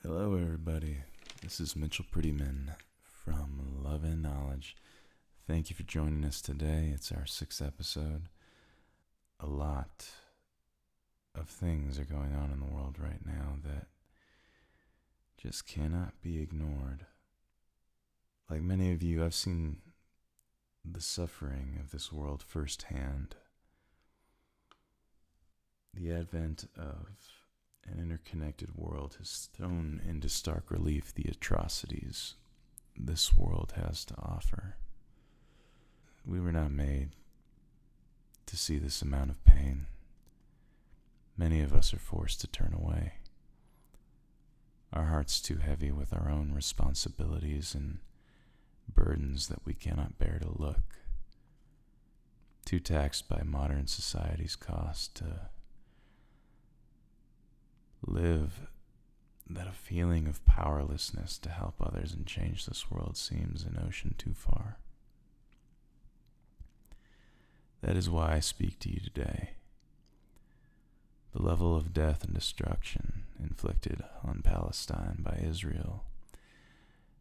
Hello, everybody. This is Mitchell Prettyman from Love and Knowledge. Thank you for joining us today. It's our 6th episode. A lot of things are going on in the world right now that just cannot be ignored. Like many of you, I've seen the suffering of this world firsthand. The advent of an interconnected world has thrown into stark relief the atrocities this world has to offer. We were not made to see this amount of pain. Many of us are forced to turn away. Our hearts too heavy with our own responsibilities and burdens that we cannot bear to look. Too taxed by modern society's cost to live that a feeling of powerlessness to help others and change this world seems an ocean too far. That is why I speak to you today. The level of death and destruction inflicted on Palestine by Israel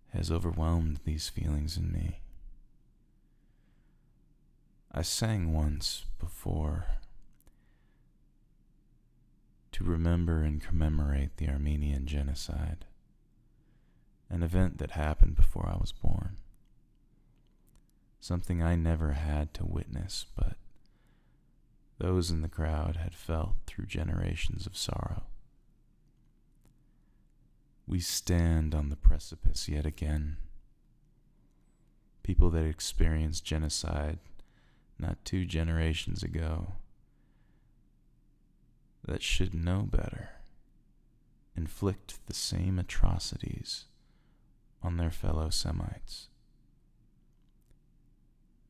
has overwhelmed these feelings in me. I sang once before to remember and commemorate the Armenian genocide, an event that happened before I was born. Something I never had to witness, but those in the crowd had felt through generations of sorrow. We stand on the precipice yet again. People that experienced genocide not 2 generations ago, that should know better, inflict the same atrocities on their fellow Semites.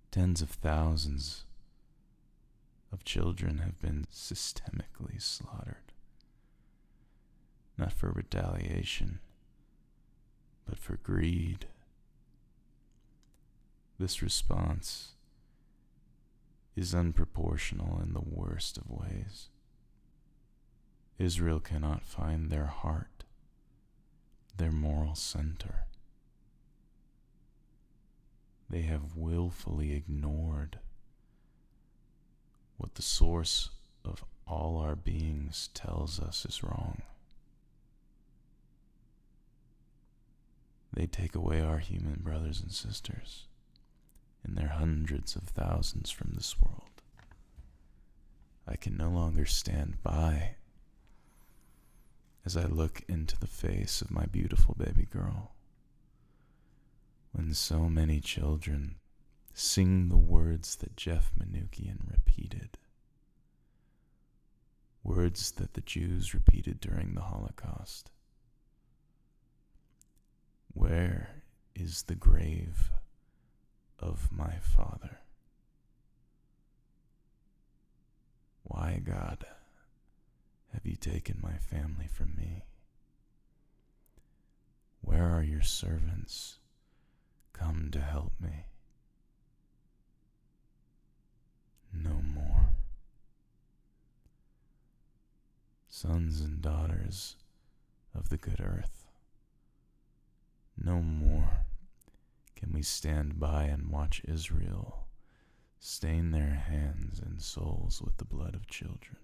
Tens of thousands of children have been systemically slaughtered, not for retaliation, but for greed. This response is unproportional in the worst of ways. Israel cannot find their heart, their moral center. They have willfully ignored what the source of all our beings tells us is wrong. They take away our human brothers and sisters in their hundreds of thousands from this world. I can no longer stand by as I look into the face of my beautiful baby girl, when so many children sing the words that Jeff Manoukian repeated, words that the Jews repeated during the Holocaust. Where is the grave of my father? Why, God, have you taken my family from me? Where are your servants? Come to help me. No more. Sons and daughters of the good earth, no more can we stand by and watch Israel stain their hands and souls with the blood of children.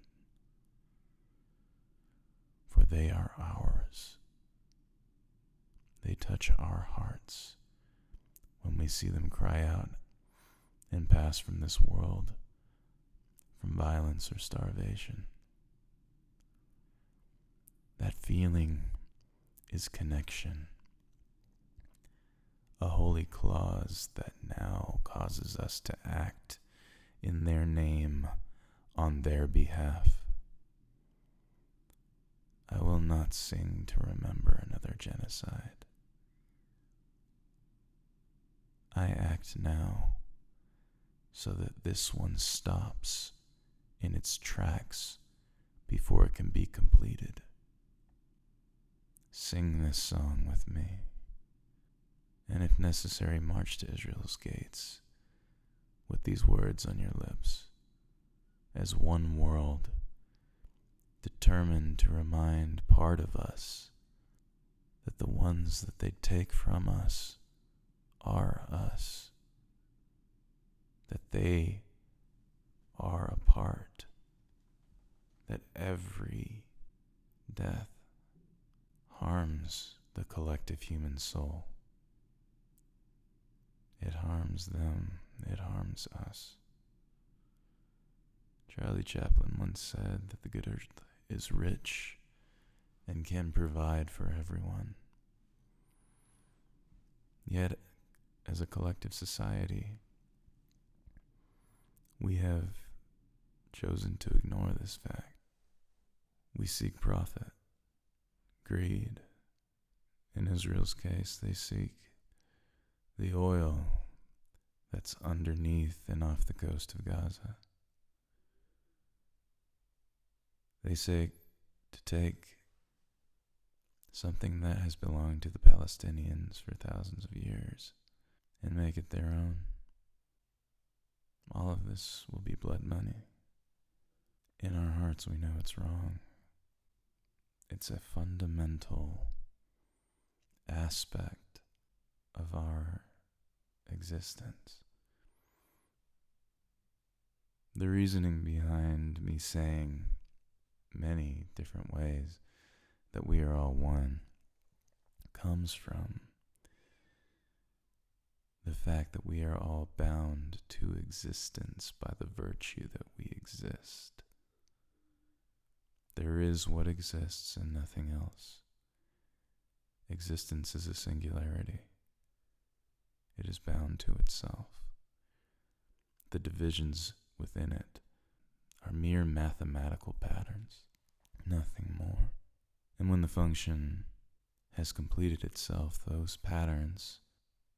For they are ours. They touch our hearts when we see them cry out and pass from this world, from violence or starvation. That feeling is connection, a holy clause that now causes us to act in their name on their behalf. I will not sing to remember another genocide. I act now so that this one stops in its tracks before it can be completed. Sing this song with me, and if necessary, march to Israel's gates with these words on your lips, as one world, determined to remind part of us the ones that they take from us are us, that they are a part, that every death harms the collective human soul. It harms them, it harms us. Charlie Chaplin once said that the good earth is rich and can provide for everyone. Yet, as a collective society, we have chosen to ignore this fact. We seek profit, greed. In Israel's case, they seek the oil that's underneath and off the coast of Gaza. They seek to take something that has belonged to the Palestinians for thousands of years and make it their own. All of this will be blood money. In our hearts, we know it's wrong. It's a fundamental aspect of our existence. The reasoning behind me saying many different ways that we are all one comes from the fact that we are all bound to existence by the virtue that we exist. There is what exists and nothing else. Existence is a singularity. It is bound to itself. The divisions within it are mere mathematical patterns, nothing more. And when the function has completed itself, those patterns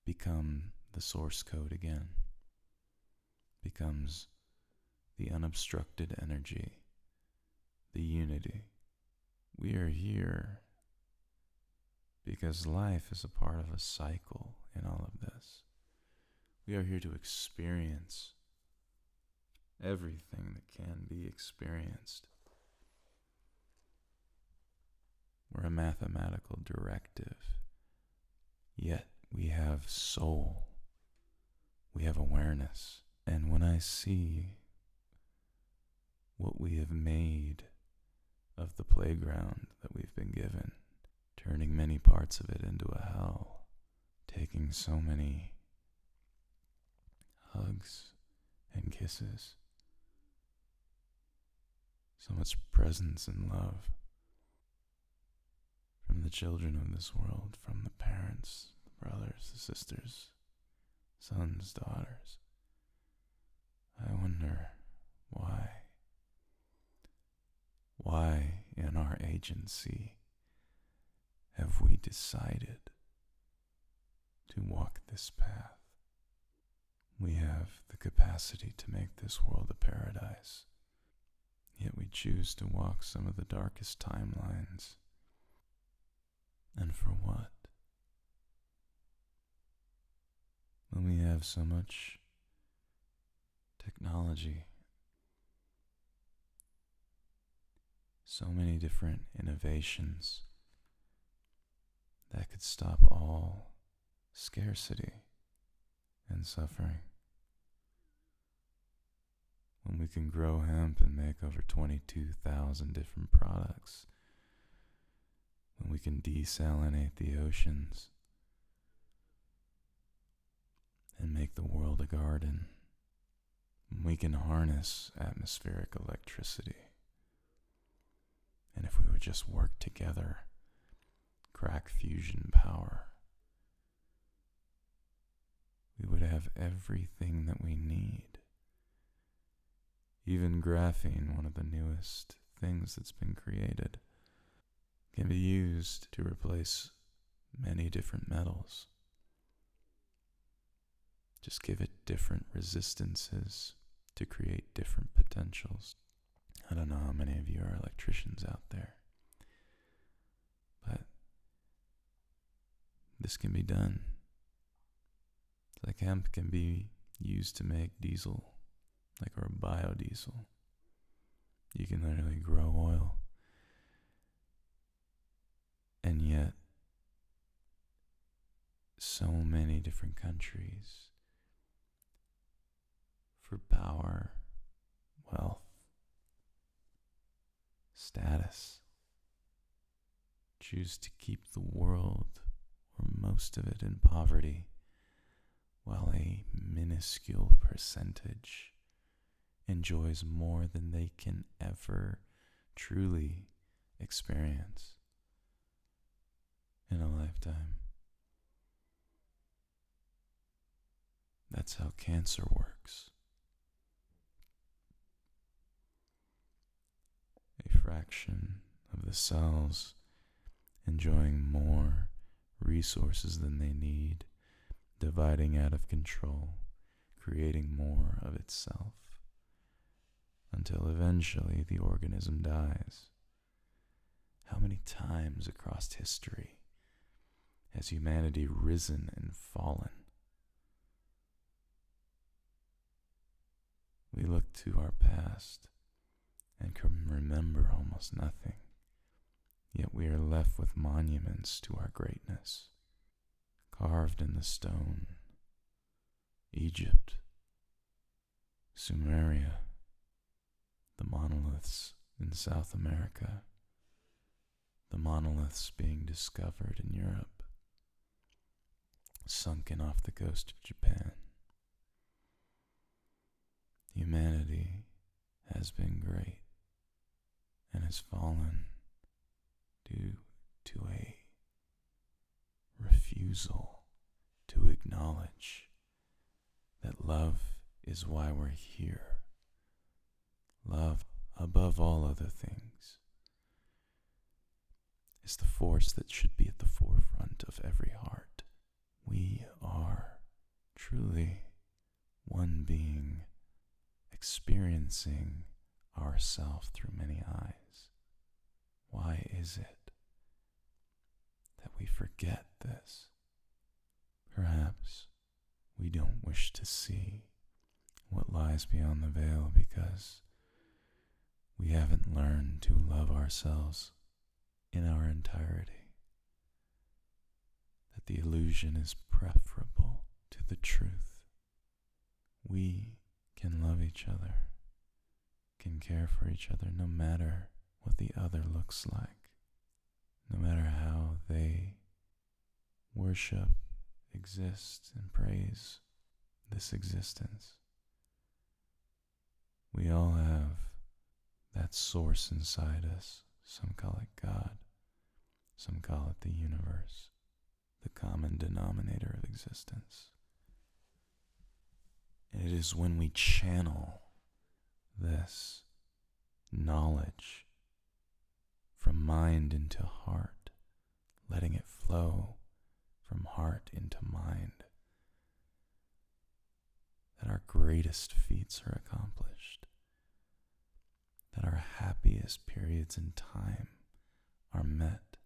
become the source code again, becomes the unobstructed energy, the unity. We are here because life is a part of a cycle in all of this. We are here to experience everything that can be experienced. We're a mathematical directive, yet we have soul, we have awareness. And when I see what we have made of the playground that we've been given, turning many parts of it into a hell, taking so many hugs and kisses, so much presence and love from the children of this world, from the parents, the brothers, the sisters, sons, daughters. I wonder why. Why in our agency have we decided to walk this path? We have the capacity to make this world a paradise, yet we choose to walk some of the darkest timelines. And for what? When we have so much technology, so many different innovations that could stop all scarcity and suffering. When we can grow hemp and make over 22,000 different products. When we can desalinate the oceans and make the world a garden. When we can harness atmospheric electricity. And if we would just work together, crack fusion power, we would have everything that we need. Even graphene, one of the newest things that's been created, can be used to replace many different metals. Just give it different resistances to create different potentials. I don't know how many of you are electricians out there, but this can be done. It's like hemp can be used to make diesel, or biodiesel. You can literally grow oil. And yet, so many different countries for power, wealth, status, choose to keep the world, or most of it, in poverty, while a minuscule percentage enjoys more than they can ever truly experience in a lifetime. That's how cancer works. A fraction of the cells enjoying more resources than they need, dividing out of control, creating more of itself, until eventually the organism dies. How many times across history has humanity risen and fallen? We look to our past and can remember almost nothing, yet we are left with monuments to our greatness, carved in the stone. Egypt, Sumeria, the monoliths in South America, the monoliths being discovered in Europe, sunken off the coast of Japan. Humanity has been great and has fallen due to a refusal to acknowledge that love is why we're here. Love, above all other things, is the force that should be at the forefront of every heart. We are truly one being, experiencing ourselves through many eyes. Why is it that we forget this? Perhaps we don't wish to see what lies beyond the veil because we haven't learned to love ourselves in our entirety. That the illusion is preferable to the truth. We can love each other, can care for each other no matter what the other looks like, no matter how they worship, exist, and praise this existence. We all have that source inside us. Some call it God, some call it the universe, the common denominator of existence. And it is when we channel this knowledge from mind into heart, letting it flow from heart into mind, that our greatest feats are accomplished, that our happiest periods in time are met.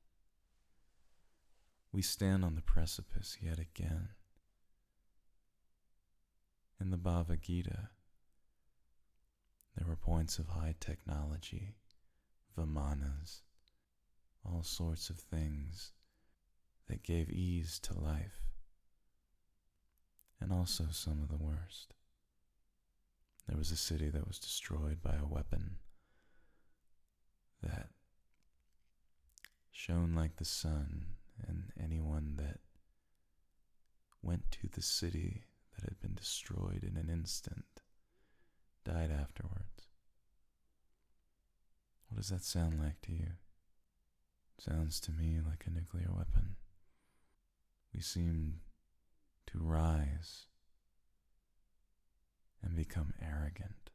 We stand on the precipice yet again. In the Bhagavad Gita, there were points of high technology, vimanas, all sorts of things that gave ease to life, and also some of the worst. There was a city that was destroyed by a weapon that shone like the sun, and anyone that went to the city that had been destroyed in an instant died afterwards. What does that sound like to you? It sounds to me like a nuclear weapon. We seem to rise and become arrogant,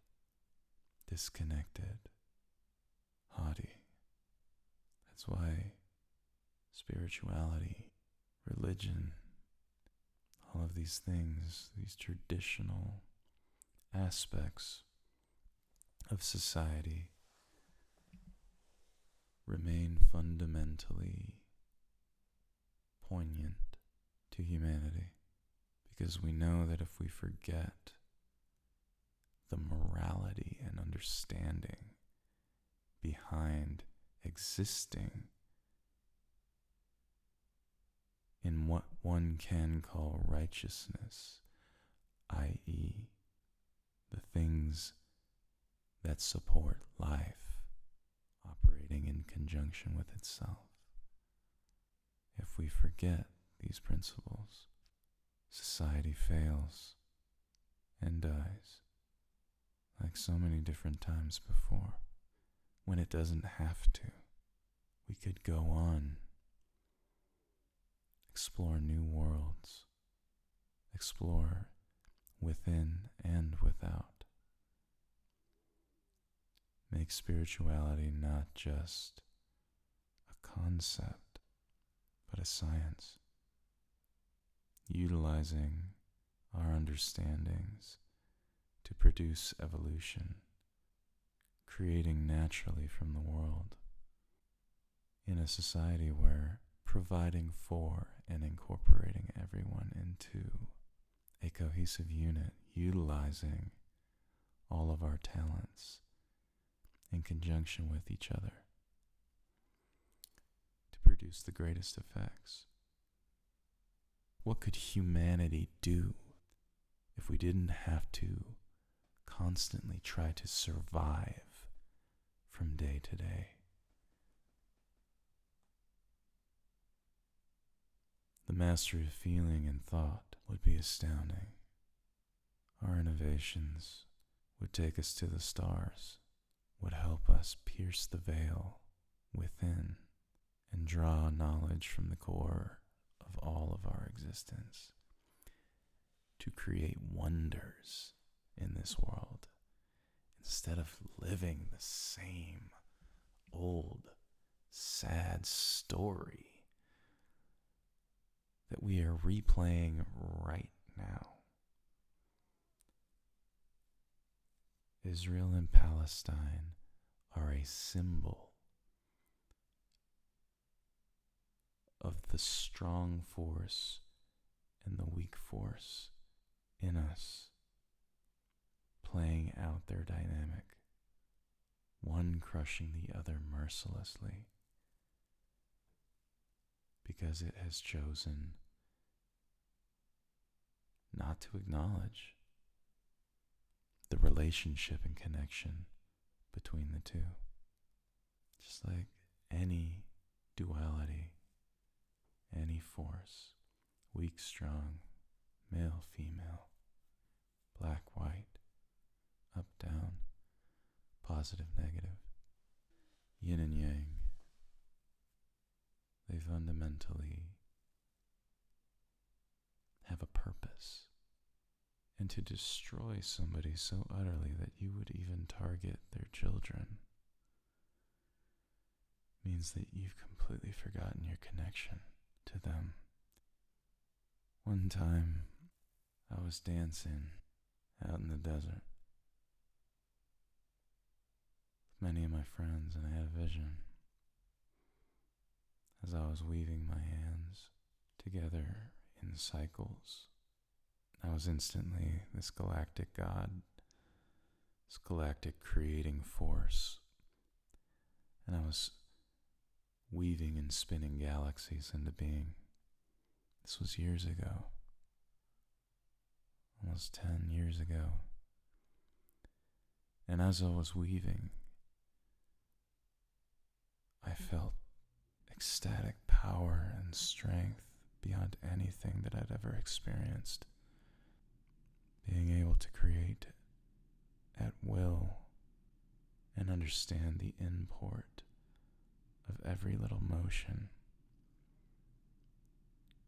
disconnected, haughty. That's why spirituality, religion, all of these things, these traditional aspects of society remain fundamentally poignant to humanity, because we know that if we forget the morality and understanding behind existing in what one can call righteousness, i.e., the things that support life operating in conjunction with itself. If we forget these principles, society fails and dies, like so many different times before, when it doesn't have to. We could go on, explore new worlds, explore within and without. Make spirituality not just a concept, but a science, utilizing our understandings to produce evolution, creating naturally from the world, in a society where providing for and incorporating everyone into a cohesive unit, utilizing all of our talents in conjunction with each other to produce the greatest effects. What could humanity do if we didn't have to constantly try to survive from day to day? The mastery of feeling and thought would be astounding. Our innovations would take us to the stars, would help us pierce the veil within and draw knowledge from the core of all of our existence to create wonders in this world, instead of living the same old, sad story that we are replaying right now. Israel and Palestine are a symbol of the strong force and the weak force in us, playing out their dynamic, one crushing the other mercilessly, because it has chosen not to acknowledge the relationship and connection between the two. Just like any duality, any force, weak, strong, male, female, black, white, up, down, positive, negative, yin and yang, they fundamentally have a purpose. And to destroy somebody so utterly that you would even target their children means that you've completely forgotten your connection to them. One time, I was dancing out in the desert with many of my friends, and I had a vision. As I was weaving my hands together in cycles, I was instantly this galactic God, this galactic creating force, and I was weaving and spinning galaxies into being. This was years ago, almost 10 years ago. And as I was weaving, I felt ecstatic power and strength beyond anything that I'd ever experienced. Being able to create at will and understand the import of every little motion,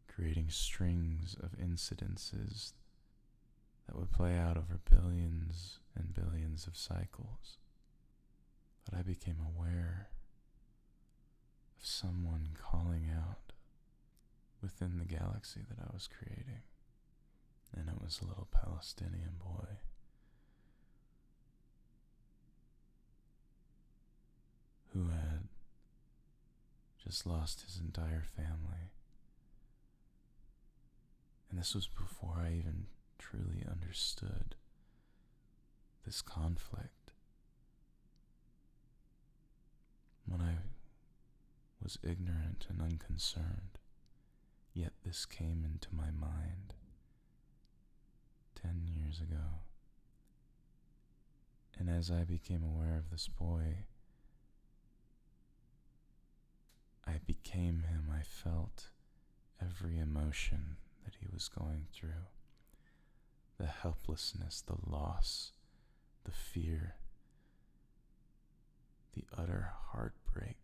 creating strings of incidences that would play out over billions and billions of cycles. But I became aware of someone calling out within the galaxy that I was creating. And it was a little Palestinian boy who had just lost his entire family. And this was before I even truly understood this conflict. When I was ignorant and unconcerned, yet this this came into my mind 10 years ago. And as I became aware of this boy, I became him. I felt every emotion that he was going through. The helplessness, the loss, the fear, the utter heartbreak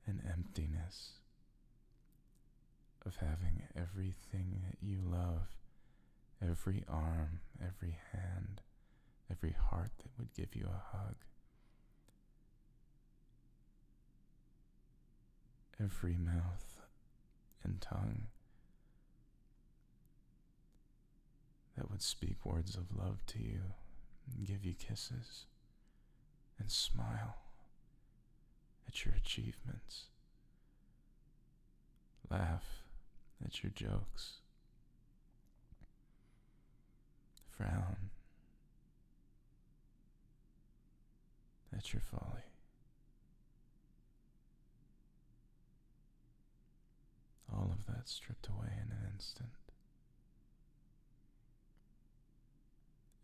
and emptiness of having everything that you love, every arm, every hand, every heart that would give you a hug, every mouth and tongue that would speak words of love to you and give you kisses and smile at your achievements, laugh at your jokes, frown at your folly. All of that stripped away in an instant.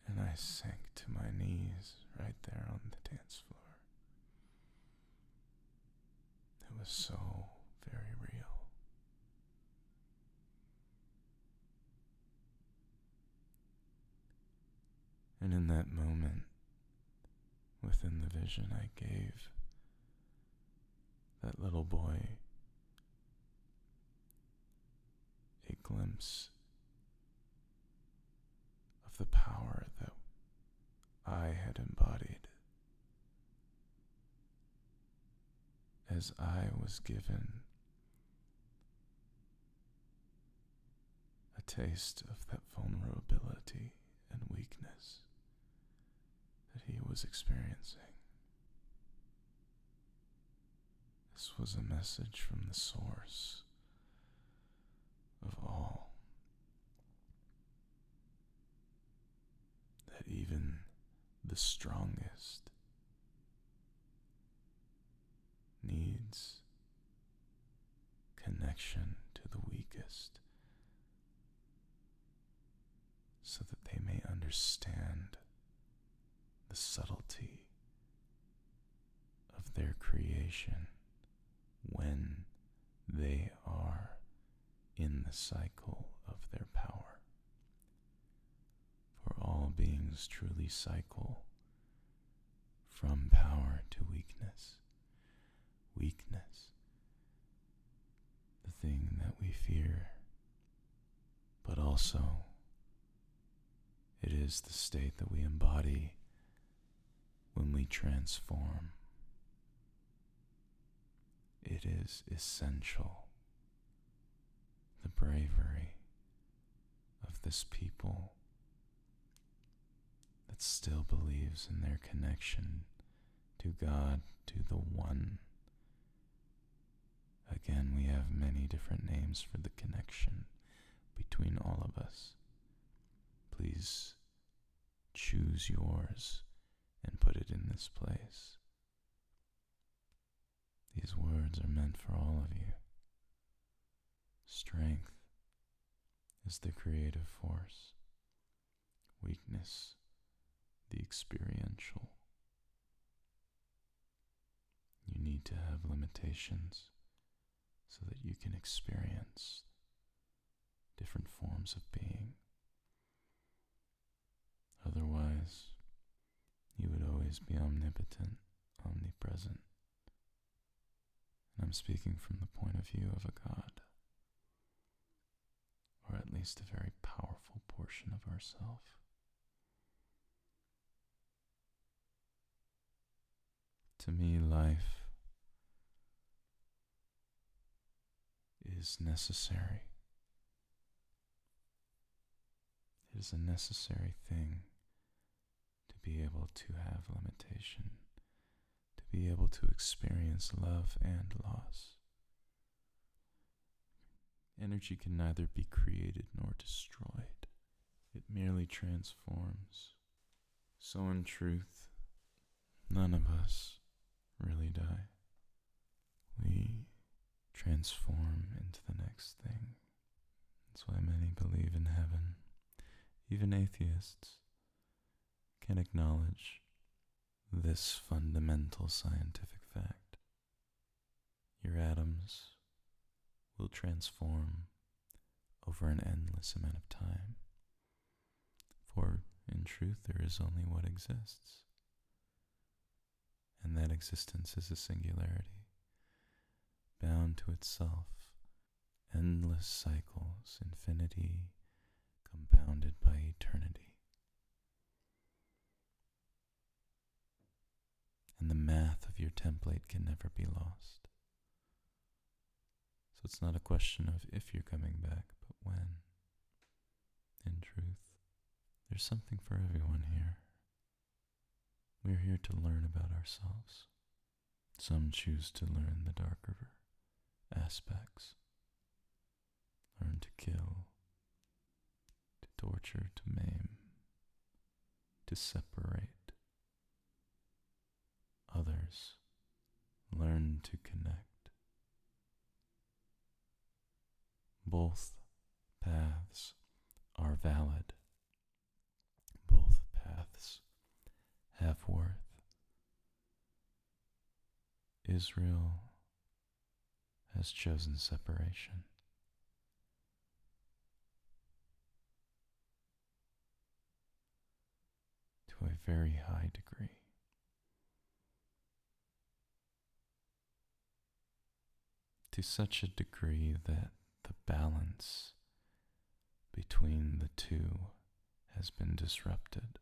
And I sank to my knees right there on the dance floor. It was so very real. And in that moment, within the vision, I gave that little boy a glimpse of the power that I had embodied as I was given a taste of that vulnerability and weakness that he was experiencing. This was a message from the source of all, that even the strongest needs connection to the weakest, so that they may understand the subtlety of their creation when they are in the cycle of their power. For all beings truly cycle from power to weakness. Weakness, the thing that we fear, but also it is the state that we embody when we transform. It is essential. The bravery of this people that still believes in their connection to God, to the One. Again, we have many different names for the connection between all of us. Please choose yours and put it in this place. These words are meant for all of you. Strength is the creative force. Weakness, the experiential. You need to have limitations so that you can experience different forms of being. Otherwise, you would always be omnipotent, omnipresent. And I'm speaking from the point of view of a God, or at least a very powerful portion of ourself. To me, life is necessary. It is a necessary thing to be able to have limitation, to be able to experience love and loss. Energy can neither be created nor destroyed. It merely transforms. So in truth, none of us really die. We transform into the next next thing. That's why many believe in heaven. Even atheists can acknowledge this fundamental scientific fact. Your atoms will transform over an endless amount of time. For in truth, there is only what exists. And that existence is a singularity, bound to itself, endless cycles, infinity, compounded by eternity. And the math of your template can never be lost. So it's not a question of if you're coming back, but when. In truth, there's something for everyone here. We're here to learn about ourselves. Some choose to learn the darker aspects, learn to kill, to torture, to maim, to separate. Others learn to connect. Both paths are valid. Both paths have worth. Israel has chosen separation. To a very high degree. To such a degree that the balance between the two has been disrupted.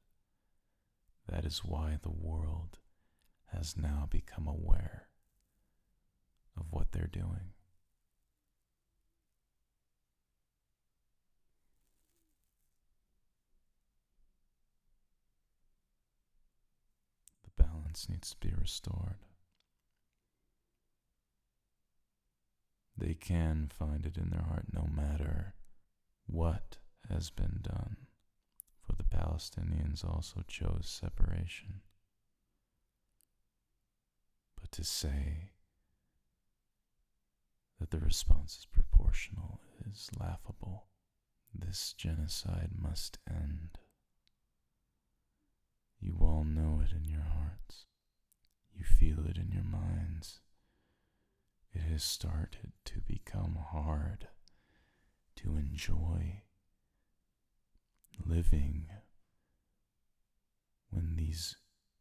That is why the world has now become aware of what they're doing. The balance needs to be restored. They can find it in their heart no matter what has been done. For the Palestinians also chose separation. But to say that the response is proportional is laughable. This genocide must end. You all know it in your hearts. You feel it in your minds. It has started to become hard to enjoy living when these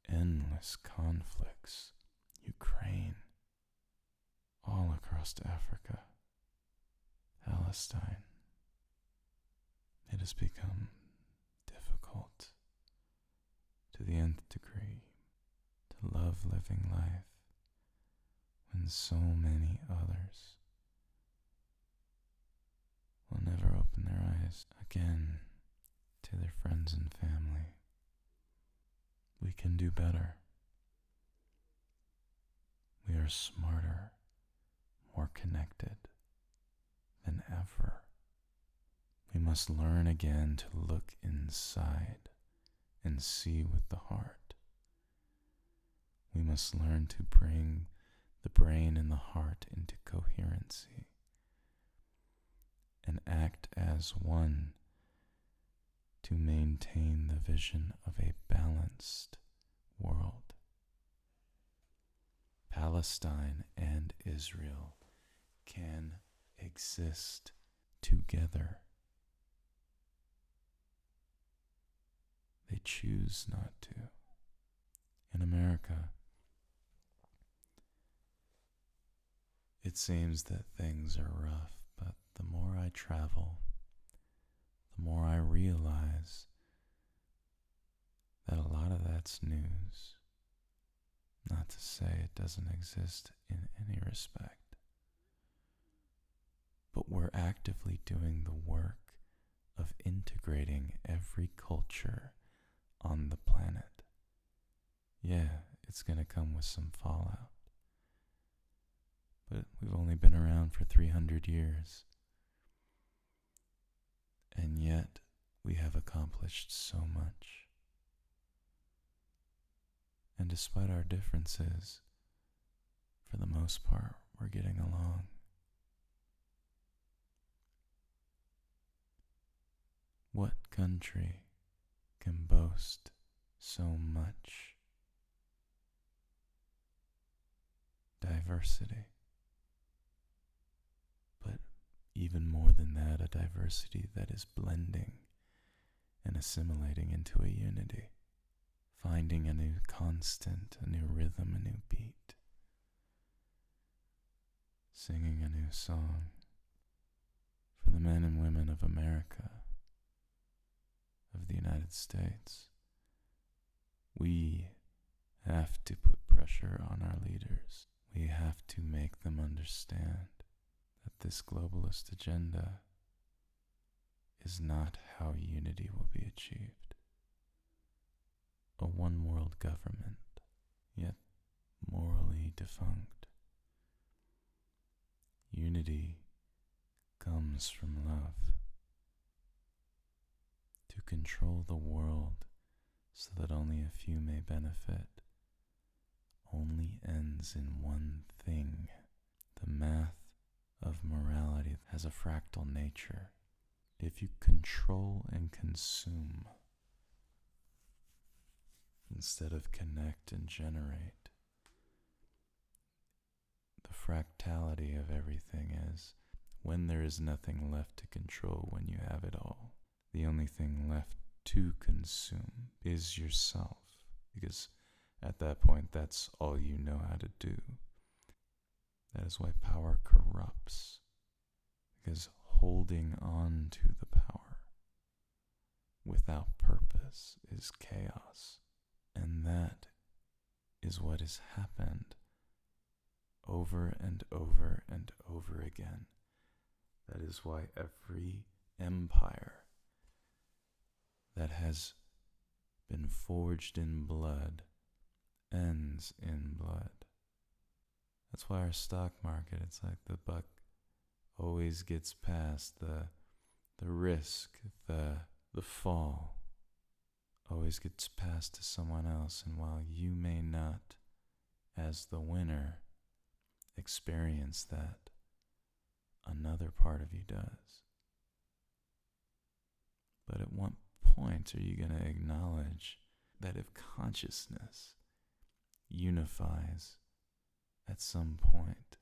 endless conflicts, Ukraine, all across Africa, Palestine, it has become difficult to the nth degree to love living life when so many others will never open their eyes again to their friends and family. We can do better. We are smarter, more connected than ever. We must learn again to look inside and see with the heart. We must learn to bring the brain and the heart into coherency and act as one to maintain the vision of a balanced world. Palestine and Israel can exist together. They choose not to. In America, it seems that things are rough, but the more I travel, the more I realize that a lot of that's news. Not to say it doesn't exist in any respect, but we're actively doing the work of integrating every culture on the planet. Yeah, it's going to come with some fallout, but we've only been around for 300 years. And yet, we have accomplished so much. And despite our differences, for the most part, we're getting along. What country can boast so much diversity? But even more than that, a diversity that is blending and assimilating into a unity, finding a new constant, a new rhythm, a new beat, singing a new song for the men and women of America, of the United States. We have to put pressure on our leaders. We have to make them understand that this globalist agenda is not how unity will be achieved. A one world government, yet morally defunct. Unity comes from love. To control the world so that only a few may benefit only ends in one thing. The math of morality has a fractal nature. If you control and consume instead of connect and generate, the fractality of everything is when there is nothing left to control, when you have it all, the only thing left to consume is yourself, because at that point, that's all you know how to do. That is why power corrupts, because holding on to the power without purpose is chaos. And that is what has happened over and over and over again. That is why every empire that has been forged in blood ends in blood. That's why our stock market, it's like the buck always gets past the risk, the fall always gets passed to someone else. And while you may not, as the winner, experience that, another part of you does. But at what point are you going to acknowledge that if consciousness unifies at some point,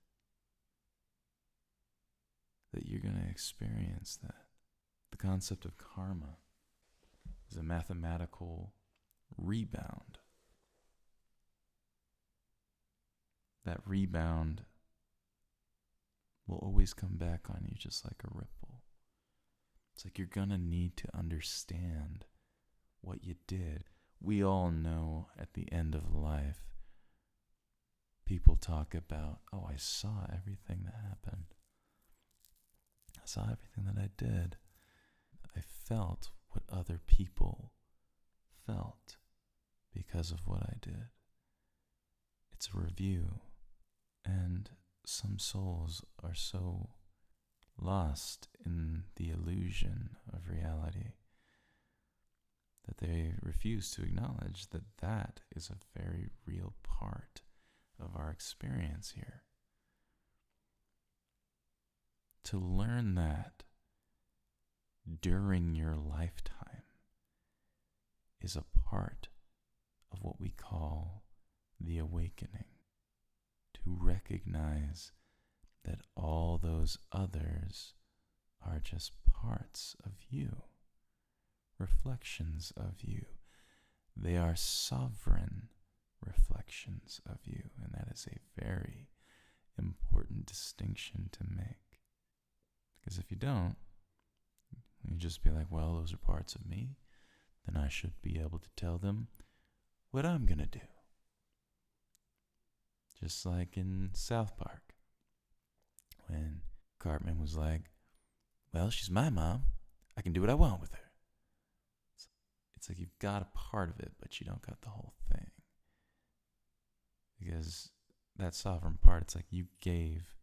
that you're going to experience that? The concept of karma is a mathematical rebound. That rebound will always come back on you just like a ripple. It's like you're going to need to understand what you did. We all know at the end of life, people talk about, oh, I saw everything that happened. I saw everything that I did. I felt what other people felt because of what I did. It's a review. And some souls are so lost in the illusion of reality that they refuse to acknowledge that that is a very real part of our experience here. To learn that during your lifetime is a part of what we call the awakening. To recognize that all those others are just parts of you, reflections of you. They are sovereign reflections of you, and that is a very important distinction to make. Because if you don't, you just be like, well, those are parts of me, then I should be able to tell them what I'm going to do. Just like in South Park, when Cartman was like, well, she's my mom. I can do what I want with her. It's like you've got a part of it, but you don't got the whole thing. Because that sovereign part, it's like you gave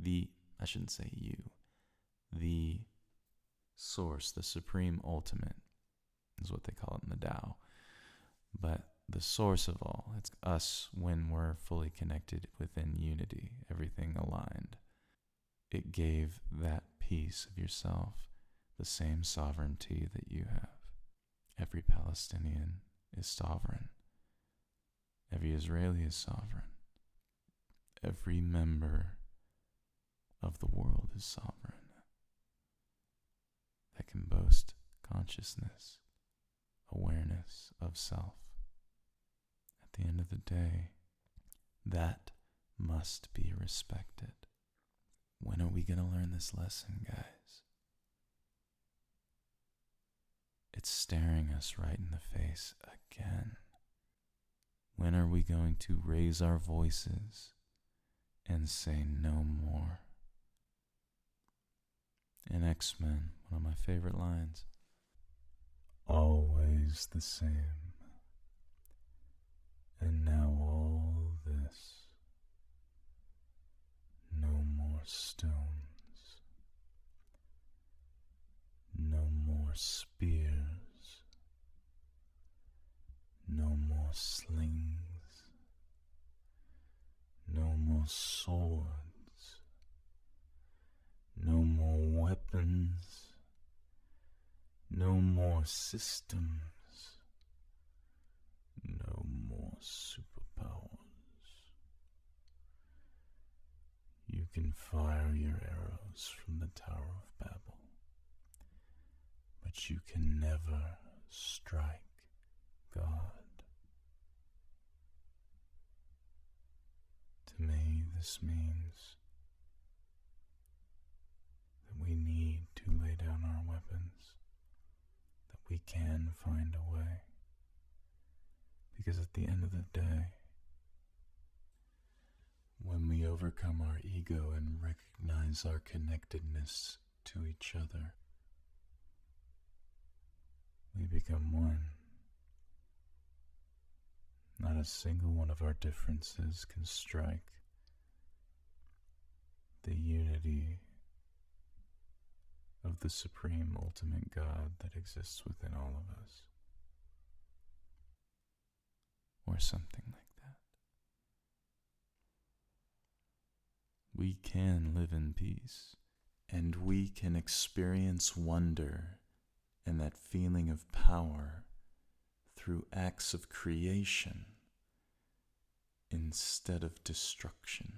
I shouldn't say you, the source, the supreme ultimate, is what they call it in the Tao. But the source of all, it's us when we're fully connected within unity, everything aligned. It gave that piece of yourself the same sovereignty that you have. Every Palestinian is sovereign. Every Israeli is sovereign. Every member of the world is sovereign that can boast consciousness, awareness of self. At the end of the day, that must be respected. When are we going to learn this lesson, guys? It's staring us right in the face again. When are we going to raise our voices and say no more? In X-Men, one of my favorite lines, always the same, and now all this, no more stones, no more spears, no more slings, no more swords, no more weapons, no more systems, no more superpowers. You can fire your arrows from the Tower of Babel, but you can never strike God. To me, this means that we need to lay down our weapons, that we can find a way. Because at the end of the day, when we overcome our ego and recognize our connectedness to each other, we become one. Not a single one of our differences can strike the unity of the supreme ultimate God that exists within all of us. Or something like that. We can live in peace, and we can experience wonder and that feeling of power through acts of creation instead of destruction.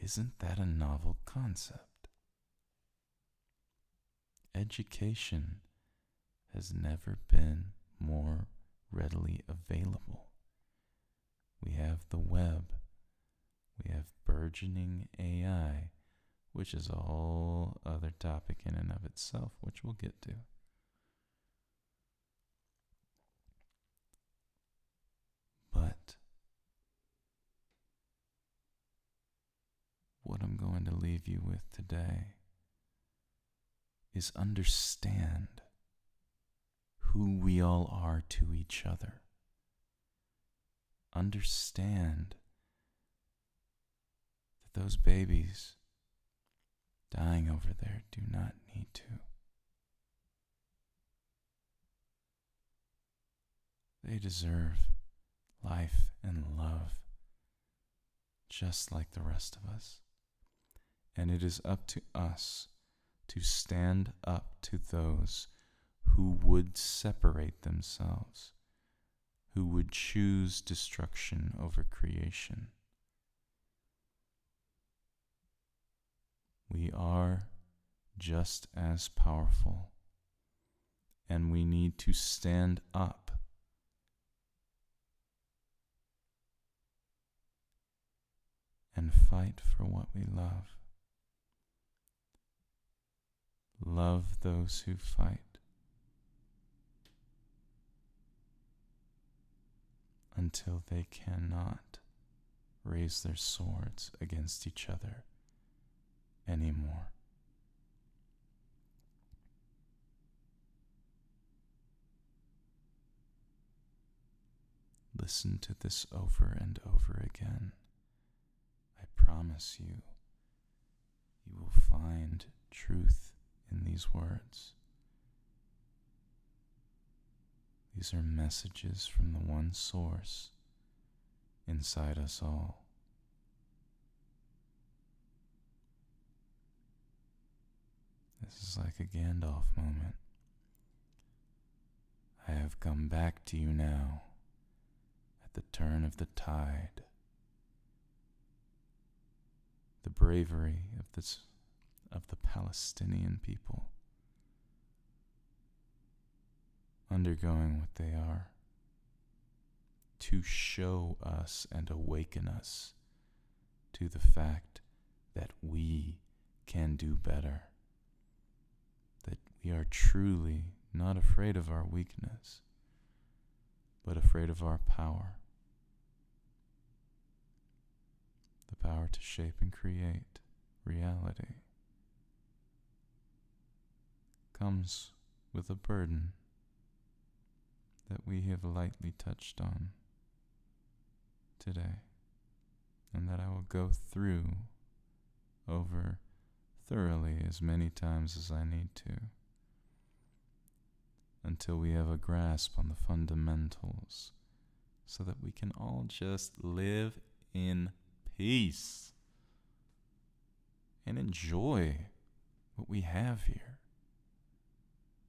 Isn't that a novel concept? Education has never been more readily available. We have the web, we have burgeoning AI, which is a whole other topic in and of itself, which we'll get to. But what I'm going to leave you with today is understand who we all are to each other. Understand that those babies dying over there do not need to. They deserve life and love just like the rest of us. And it is up to us to stand up to those who would separate themselves, who would choose destruction over creation. We are just as powerful, and we need to stand up and fight for what we love. Love those who fight until they cannot raise their swords against each other anymore. Listen to this over and over again. I promise you, you will find truth in these words. These are messages from the one source inside us all. This is like a Gandalf moment. I have come back to you now at the turn of the tide. The bravery of the Palestinian people undergoing what they are to show us and awaken us to the fact that we can do better, that we are truly not afraid of our weakness, but afraid of our power, the power to shape and create reality. Comes with a burden that we have lightly touched on today, and that I will go through over thoroughly as many times as I need to, until we have a grasp on the fundamentals, so that we can all just live in peace and enjoy what we have here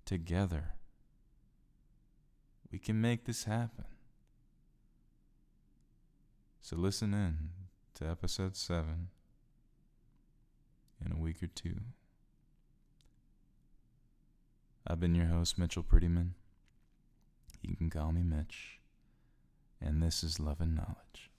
together. We can make this happen. So listen in to episode 7 in a week or two. I've been your host, Mitchell Prettyman. You can call me Mitch. And this is Love and Knowledge.